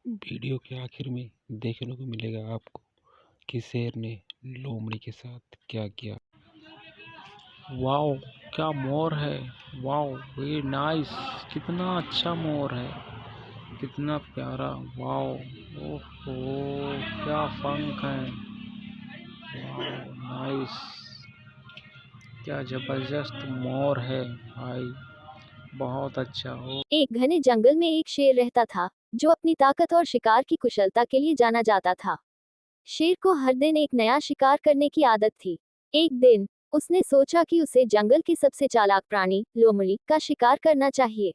Video के आखिर में देखने को मिलेगा आपको कि शेर ने लोमड़ी के साथ क्या किया। वाओ, क्या मोर है। Wow, very nice. कितना अच्छा मोर है, कितना प्यारा। वाओ, ओहो, क्या पंख है। Wow, nice. क्या जबरदस्त मोर है भाई, बहुत अच्छा हो। एक घने जंगल में एक शेर रहता था जो अपनी ताकत और शिकार की कुशलता के लिए जाना जाता था। शेर को हर दिन एक नया शिकार करने की आदत थी। एक दिन उसने सोचा कि उसे जंगल के सबसे चालाक प्राणी लोमड़ी का शिकार करना चाहिए।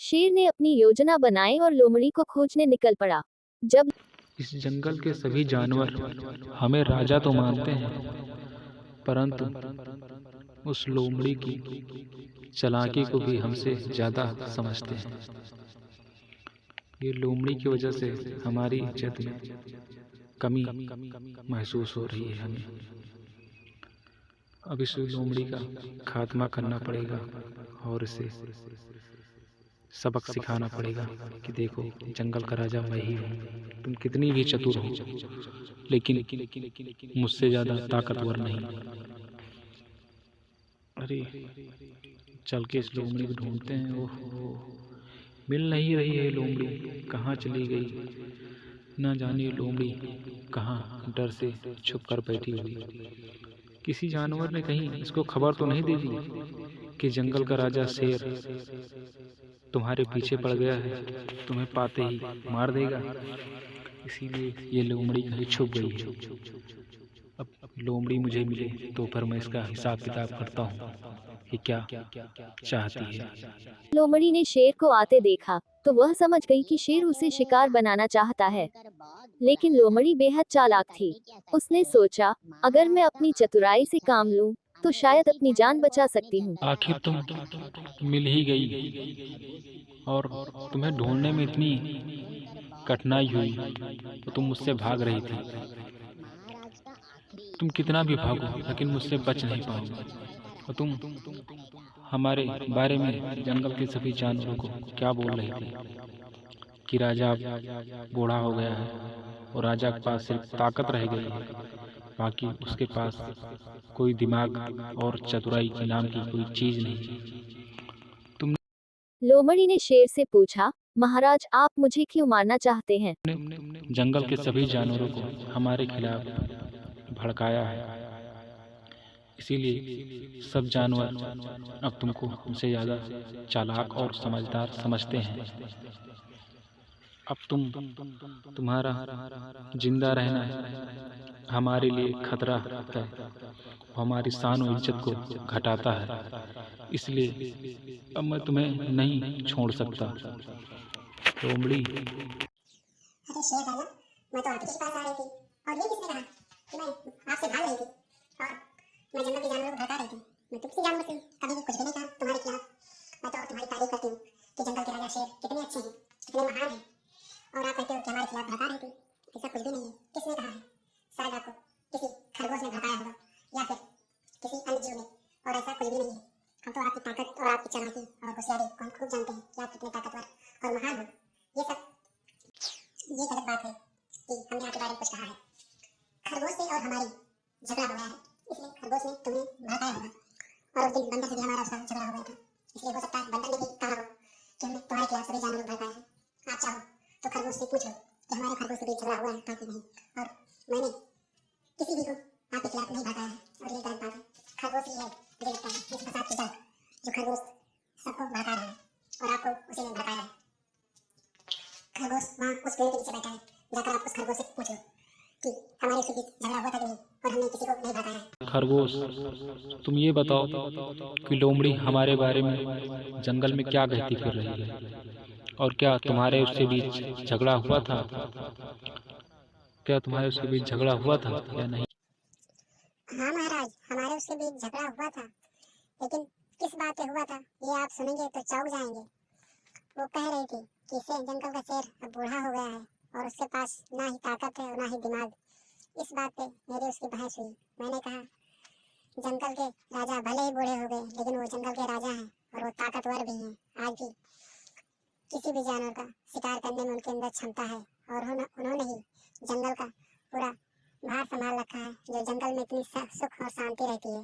शेर ने अपनी योजना बनाई और लोमड़ी को खोजने निकल पड़ा। जब इस जंगल के सभी जानवर हमें राजा तो मानते हैं, परंतु उस लोमड़ी की चालाकी को भी हमसे ज़्यादा समझते हैं। ये लोमड़ी की वजह से हमारी इज्जत में कमी महसूस हो रही है हमें। अब इस लोमड़ी का खात्मा करना पड़ेगा और इसे सबक सिखाना पड़ेगा कि देखो, जंगल का राजा मैं ही हूँ। तुम कितनी भी चतुर हो, लेकिन मुझसे ज़्यादा ताकतवर नहीं। अरे, चल के इस लोमड़ी को ढूंढते हैं। ओहो, मिल नहीं रही है लोमड़ी, कहाँ चली गई। न जाने लोमड़ी कहाँ डर से छुप कर बैठी हुई। किसी जानवर ने कहीं इसको खबर तो नहीं दे दी कि जंगल का राजा शेर तुम्हारे पीछे पड़ गया है, तुम्हें पाते ही मार देगा। इसीलिए ये लोमड़ी कहीं छुप गई है। अब लोमड़ी मुझे मिले तो फिर मैं इसका हिसाब किताब करता हूँ कि क्या चाहती है। लोमड़ी ने शेर को आते देखा तो वह समझ गई कि शेर उसे शिकार बनाना चाहता है। लेकिन लोमड़ी बेहद चालाक थी। उसने सोचा, अगर मैं अपनी चतुराई से काम लूं, तो शायद अपनी जान बचा सकती हूँ। आखिर तुम मिल ही गई, और तुम्हें ढूंढने में इतनी कठिनाई हुई तो तुम मुझसे भाग रही थी। तुम कितना भी भागो लेकिन मुझसे बच नहीं पाओगे। और तुम हमारे बारे में जंगल के सभी जानवरों को क्या बोल रही थी कि राजा अब बूढ़ा हो गया है और राजा के पास सिर्फ ताकत रह गई है, बाकी उसके पास कोई दिमाग और चतुराई के नाम की कोई चीज नहीं। तुमने लोमड़ी ने शेर से पूछा, महाराज, आप मुझे क्यों मारना चाहते हैं? जंगल के सभी जानवरों को हमारे खिलाफ भड़काया है, इसीलिए सब जानवर अब तुमको हमसे ज़्यादा चालाक और समझदार समझते हैं। अब तुम्हारा जिंदा रहना हमारे लिए खतरा है, हमारी शान और इज्जत को घटाता है। इसलिए अब मैं तुम्हें नहीं छोड़ सकता। लोमड़ी, अरे शेर भाई, मैं तो आपके पास आ रही थी और ये किसने कहा कि मैं आपसे भाग रही थी और मैं जंगल के जानवरों को भगा रही थी। मैं तो किसी जानवर से कभी भी कुछ भी नहीं कहा तुम्हारे खिलाफ। मैं तो तुम्हारी तारीफ करती हूँ कि जंगल के राजा शेर कितने अच्छे हैं, कितने महान हैं, और आप कहते हो कि हमारे खिलाफ भगा रही थी। ऐसा कुछ भी नहीं है। किसने कहा है? शायद आपको किसी खरगोश ने भगाया होगा या फिर किसी अन्य जीव ने, और ऐसा कुछ भी नहीं है। हम तो आपकी ताकत और आपकी चालाकी और होशियारी को हम खूब जानते हैं कि आप कितने ताकतवर और महान हो। ये गलत बात है कि हमने आपके बारे में कुछ कहा है। खरगोश से और हमारी झगड़ा हो गया है, इसलिए खरगोश ने तुम्हें भड़काया होगा, और उस दिन बंदर से भी हमारा उसका झगड़ा हो गया था। इसलिए हो सकता है बंदर ने भी कहा हो कि हमने तुम्हारे खिलाफ सभी जानवरों को भड़काया है। आप चाहो तो खरगोश से पूछो कि हमारे खरगोश के बीच झगड़ा हुआ है कि नहीं, और मैंने किसी भी को आपके खिलाफ नहीं भड़काया है, और ये गलत बात है। खरगोश ही है मुझे लगता है इस फसाद की जड़, जो खरगोश सबको भड़का रहा है और आपको उसी ने भड़काया है। खरगोश वहाँ उस पेड़ के नीचे बैठा है, जाकर आप उस खरगोश से पूछो कि हमारे उसके बीच झगड़ा हुआ था कि नहीं, और हमने किसी को नहीं भगाया है। खरगोश, तुम ये बताओ कि लोमड़ी हमारे बारे में जंगल में क्या कहती फिर रही है, और क्या तुम्हारे उसके बीच झगड़ा हुआ था? क्या तुम्हारे उसके बीच झगड़ा हुआ था या नहीं? हाँ महाराज, हमारे उसके बीच झगड़ा हुआ था, लेकिन किस बात पे हुआ था ये आप सुनेंगे तो चौंक जाएंगे। वो कह रही थी कि जंगल का शेर अब बूढ़ा हो गया है और उसके पास ना ही ताकत है और ना ही दिमाग। इस बात पे मेरी उसकी बहस हुई। मैंने कहा, जंगल के राजा भले ही बूढ़े हो गए, लेकिन वो जंगल के राजा हैं और वो ताकतवर भी हैं आज भी। किसी भी जानवर का शिकार करने में उनके अंदर क्षमता है और उन्होंने ही जंगल का पूरा भार संभाल रखा है, जो जंगल में इतनी सुख और शांति रहती है।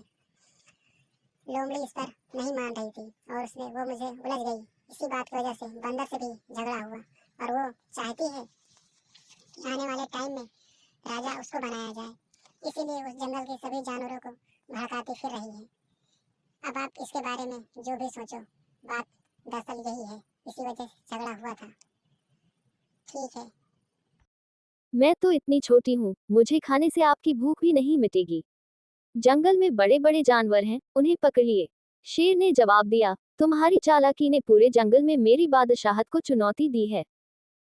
लोमड़ी इस पर नहीं मान रही थी और वो मुझे उलझ गई। इसी बात की वजह से बंदर से भी झगड़ा हुआ और वो चाहती है कि आने वाले टाइम में राजा उसको बनाया जाए, इसीलिए उस जंगल के सभी जानवरों को भड़काती फिर रही है। अब आप इसके बारे में जो भी सोचो, बात दरअसल यही है, इसी वजह से झगड़ा हुआ था। ठीक है। मैं तो इतनी छोटी हूँ, मुझे खाने से आपकी भूख भी नहीं मिटेगी। जंगल में बड़े बड़े जानवर हैं, उन्हें पकड़िए। शेर ने जवाब दिया, तुम्हारी चालाकी ने पूरे जंगल में मेरी बादशाहत को चुनौती दी है।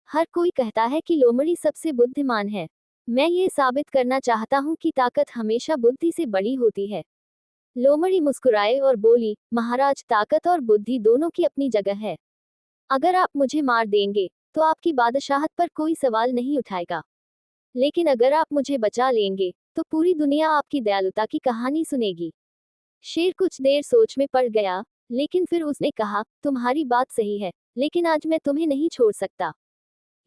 हर कोई कहता है कि लोमड़ी सबसे बुद्धिमान है। मैं ये साबित करना चाहता हूँ कि ताकत हमेशा बुद्धि से बड़ी होती है। लोमड़ी मुस्कुराए और बोली, महाराज, ताकत और बुद्धि दोनों की अपनी जगह है। अगर आप मुझे मार देंगे तो आपकी बादशाहत पर कोई सवाल नहीं उठाएगा, लेकिन अगर आप मुझे बचा लेंगे तो पूरी दुनिया आपकी दयालुता की कहानी सुनेगी। शेर कुछ देर सोच में पड़ गया, लेकिन फिर उसने कहा, तुम्हारी बात सही है, लेकिन आज मैं तुम्हें नहीं छोड़ सकता।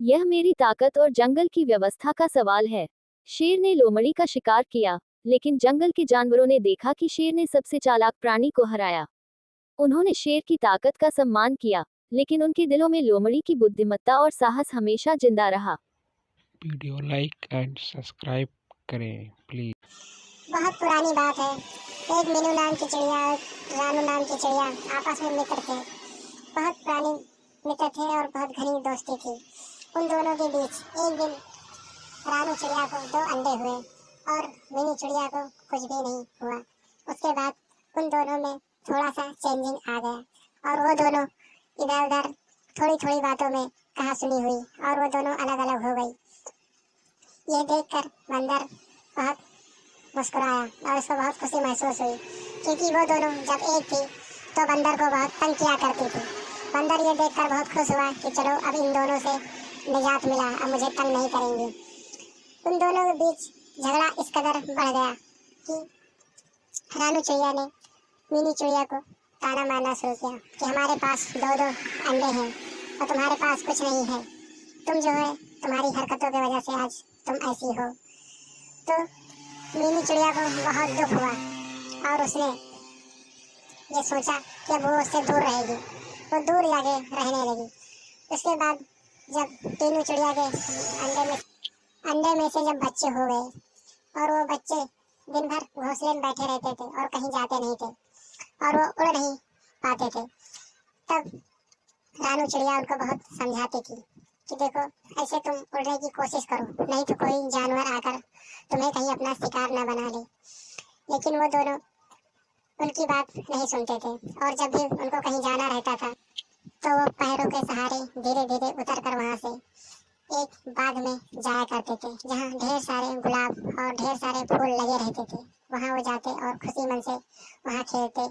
यह मेरी ताकत और जंगल की व्यवस्था का सवाल है। शेर ने लोमड़ी का शिकार किया, लेकिन जंगल के जानवरों ने देखा कि शेर ने सबसे चालाक प्राणी को हराया। उन्होंने शेर की ताकत का सम्मान किया, लेकिन उनके दिलों में लोमड़ी की बुद्धिमत्ता और साहस हमेशा जिंदा रहा। वीडियो लाइक एंड सब्सक्राइब करें प्लीज। बहुत पुरानी बात है। एक मीनू नाम की चिड़िया और रानू नाम की चिड़िया आपस में मित्र थे। बहुत पुराने मित्र थे और बहुत घनी दोस्ती थी। उन दोनों के बीच एक दिन रानू चिड़िया को 2 अंडे हुए और मीनू चिड़िया को कुछ भी नहीं हुआ। उसके बाद उन दोनों में थोड़ा सा चेंजिंग आ गया और वो दोनों इधर उधर थोड़ी थोड़ी बातों में कहा सुनी हुई और वो दोनों अलग अलग हो गई। ये देखकर बंदर बहुत मुस्कुराया और उसको बहुत खुशी महसूस हुई, क्योंकि वो दोनों जब एक थी तो बंदर को बहुत तंग किया करती थी। बंदर ये देखकर बहुत खुश हुआ कि चलो अब इन दोनों से निजात मिला, अब मुझे तंग नहीं करेंगी। उन दोनों के बीच झगड़ा इस कदर बढ़ गया कि रानू चिड़िया ने मीनी चिड़िया को ताना मारना शुरू किया कि हमारे पास 2-2 अंडे हैं और तुम्हारे पास कुछ नहीं है। तुम जो है, तुम्हारी हरकतों की वजह से आज तुम ऐसी हो। तो मीनी चिड़िया को बहुत दुख हुआ और उसने ये सोचा कि अब वो उससे दूर रहेगी, वो दूर जाके रहने लगी। उसके बाद जब तीनों चिड़िया के अंडे में से जब बच्चे हो गए और वो बच्चे दिन भर घोंसले में बैठे रहते थे और कहीं जाते नहीं थे और वो उड़ नहीं पाते थे, तब रानू चिड़िया उनको बहुत समझाती थी कि देखो, ऐसे तुम उड़ने की कोशिश करो, नहीं तो कोई जानवर आकर तुम्हें कहीं अपना शिकार न बना ले। लेकिन वो दोनों उनकी बात नहीं सुनते थे और जब भी उनको कहीं जाना रहता था तो वो पैरों के सहारे धीरे धीरे उतर कर वहाँ से एक बाग में जाया करते थे, जहाँ ढेर सारे गुलाब और ढेर सारे फूल लगे रहते थे। वहाँ वो जाते और खुशी मन से वहाँ खेलते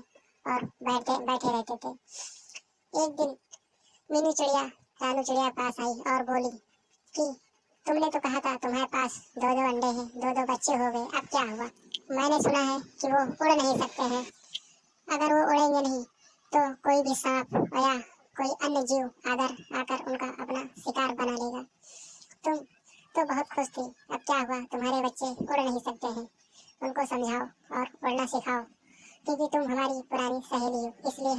और बैठे रहते थे। एक दिन मीनू चिड़िया रानू चिड़िया पास आई और बोली कि तुमने तो कहा था तुम्हारे पास 2-2 अंडे हैं, 2-2 बच्चे हो गए, अब क्या हुआ? मैंने सुना है कि वो उड़ नहीं सकते हैं। अगर वो उड़ेंगे नहीं तो कोई भी सांप या कोई अन्य जीव आकर उनका अपना शिकार बना लेगा। तुम तो बहुत खुश थी, अब क्या हुआ? तुम्हारे बच्चे उड़ नहीं सकते हैं, उनको समझाओ और उड़ना सिखाओ, क्योंकि तुम हमारी पुरानी सहेली हो, इसलिए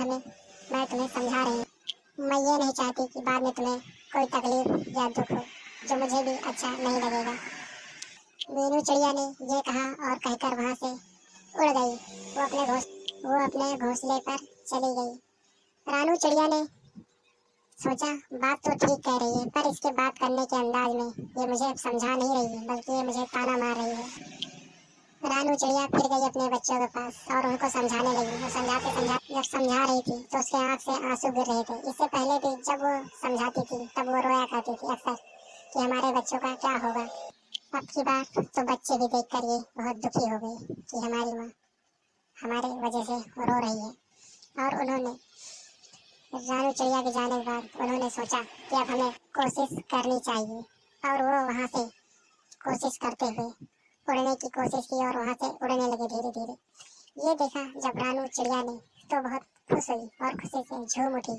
मैं तुम्हें समझा रही हूँ। मैं ये नहीं चाहती कि बाद में तुम्हें कोई तकलीफ या दुख हो, जो मुझे भी अच्छा नहीं लगेगा। मीनू चिड़िया ने ये कहा और कहकर वहाँ से उड़ गई। वो अपने घोंसले पर चली गई। रानू चिड़िया ने सोचा, बात तो ठीक कह रही है, पर इसके बात करने के अंदाज में ये मुझे समझा नहीं रही है, बल्कि ये मुझे ताना मार रही है। रानू चिड़िया फिर गई अपने बच्चों के पास और उनको समझाने लगी। वो जब समझा रही थी तो उसके आँख से आंसू गिर रहे थे। इससे पहले भी जब वो समझाती थी तब वो रोया करती थी अक्सर कि हमारे बच्चों का क्या होगा। अब की बार तो बच्चे भी देखकर ये बहुत दुखी हो गए कि हमारी माँ हमारे वजह से रो रही है। और उन्होंने रानू चिड़िया के जाने के बाद उन्होंने सोचा कि अब हमें कोशिश करनी चाहिए, और वो वहाँ से कोशिश करते हुए उड़ने की कोशिश की और वहाँ से उड़ने लगे धीरे धीरे। ये देखा जब रानू चिड़िया ने तो बहुत खुश हुई और खुशी से झूम उठी।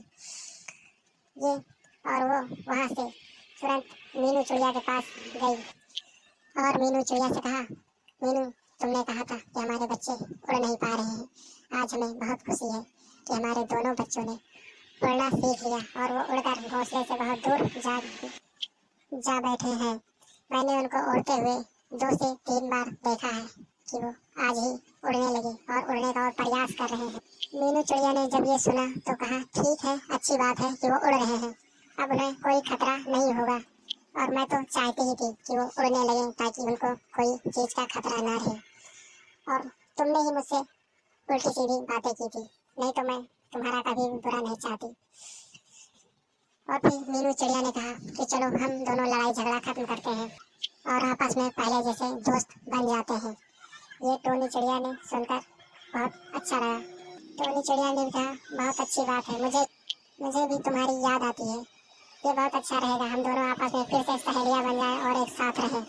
ये और वो वहाँ से तुरंत मीनू चिड़िया के पास गई और मीनू चिड़िया से कहा, मीनू तुमने कहा था कि हमारे बच्चे उड़ नहीं पा रहे हैं। आज हमें बहुत खुशी है कि हमारे दोनों बच्चों ने उड़ना सीख लिया और वो उड़कर घोंसले से बहुत दूर जा बैठे हैं। मैंने उनको उड़ते हुए 2 से 3 बार देखा है कि वो आज ही उड़ने लगे और उड़ने का और प्रयास कर रहे हैं। मीनू चिड़िया ने जब ये सुना तो कहा, ठीक है, अच्छी बात है कि वो उड़ रहे हैं, अब उन्हें कोई खतरा नहीं होगा। और मैं तो चाहती ही थी कि वो उड़ने लगे ताकि उनको कोई चीज़ का खतरा ना रहे। और तुमने ही मुझसे उल्टी सीधी बातें की थी, नहीं तो मैं तुम्हारा कभी भी बुरा नहीं चाहती। और फिर मीनू चिड़िया ने कहा कि चलो हम दोनों लड़ाई झगड़ा खत्म करते हैं और आपस में पहले जैसे दोस्त बन जाते हैं। ये टोनी चिड़िया ने सुनकर बहुत अच्छा लगा। टोनी चिड़िया ने भी कहा, बहुत अच्छी बात है, मुझे भी तुम्हारी याद आती है। ये बहुत अच्छा रहेगा, हम दोनों आपस में फिर से सहेलियाँ बन जाएं और एक साथ रहें।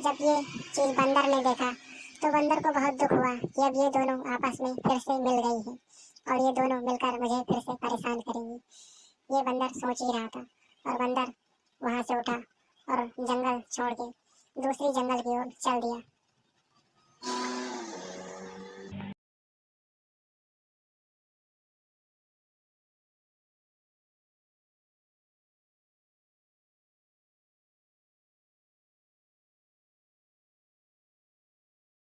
जब ये चीज़ बंदर ने देखा तो बंदर को बहुत दुख हुआ कि अब ये दोनों आपस में फिर से मिल गई हैं और ये दोनों मिलकर मुझे फिर से परेशान करेंगी। ये बंदर सोच ही रहा था और बंदर वहाँ से उठा और जंगल छोड़ के दूसरी जंगल की ओर चल दिया।